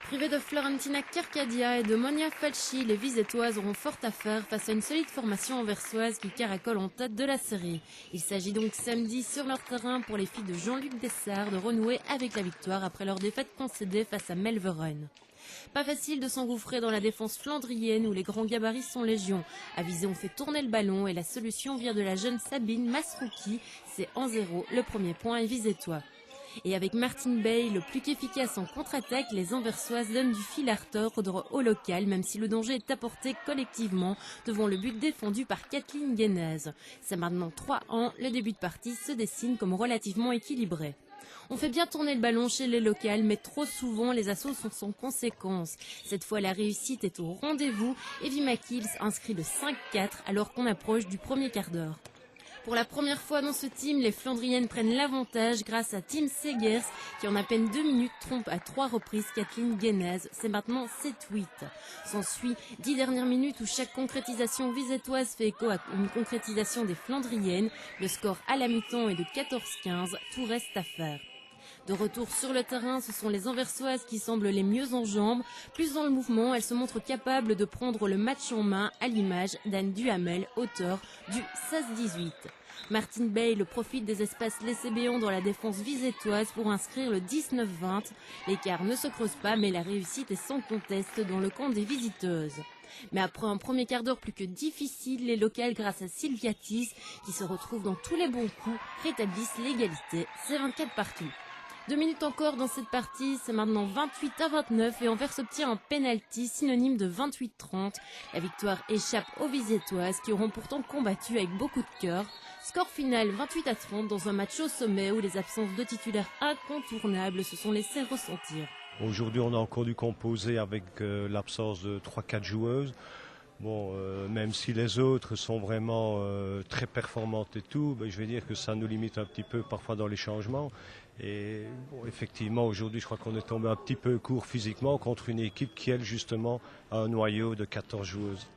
Privés de Florentina Carcadia et de Monia Falchi, les Visétoises auront fort à faire face à une solide formation anversoise qui caracole en tête de la série. Il s'agit donc samedi sur leur terrain pour les filles de Jean-Luc Dessart de renouer avec la victoire après leur défaite concédée face à Melveren. Pas facile de s'engouffrer dans la défense flandrienne où les grands gabarits sont légion. Avisé, on fait tourner le ballon et la solution vient de la jeune Sabine Masrouki. C'est 1-0, le premier point est visétois. Et avec Martin Bay, le plus qu'efficace en contre-attaque, les Anversoises donnent du fil à retordre au local, même si le danger est apporté collectivement devant le but défendu par Kathleen Guénez. C'est maintenant 3-1, le début de partie se dessine comme relativement équilibré. On fait bien tourner le ballon chez les locales, mais trop souvent les assauts sont sans conséquence. Cette fois, la réussite est au rendez-vous. Evie McKills inscrit le 5-4 alors qu'on approche du premier quart d'heure. Pour la première fois dans ce team, les Flandriennes prennent l'avantage grâce à Tim Segers qui en à peine 2 minutes trompe à 3 reprises Kathleen Guénez. C'est maintenant 7-8. S'ensuit 10 dernières minutes où chaque concrétisation visétoise fait écho à une concrétisation des Flandriennes. Le score à la mi-temps est de 14-15. Tout reste à faire. De retour sur le terrain, ce sont les Anversoises qui semblent les mieux en jambes. Plus dans le mouvement, elles se montrent capables de prendre le match en main à l'image d'Anne Duhamel, auteur du 16-18. Martin Bay profite des espaces laissés béants dans la défense visétoise pour inscrire le 19-20. L'écart ne se creuse pas, mais la réussite est sans conteste dans le camp des visiteuses. Mais après un premier quart d'heure plus que difficile, les locales, grâce à Sylviatis, qui se retrouve dans tous les bons coups, rétablissent l'égalité. C'est 24 partout. 2 minutes encore dans cette partie, c'est maintenant 28-29 et Anvers obtient un penalty synonyme de 28-30. La victoire échappe aux Visétoises qui auront pourtant combattu avec beaucoup de cœur. Score final 28-30 dans un match au sommet où les absences de titulaires incontournables se sont laissées ressentir. Aujourd'hui, on a encore dû composer avec l'absence de 3-4 joueuses. Bon, même si les autres sont vraiment très performantes et tout, je vais dire que ça nous limite un petit peu parfois dans les changements. Et bon, effectivement, aujourd'hui, je crois qu'on est tombé un petit peu court physiquement contre une équipe qui, elle, justement, a un noyau de 14 joueuses.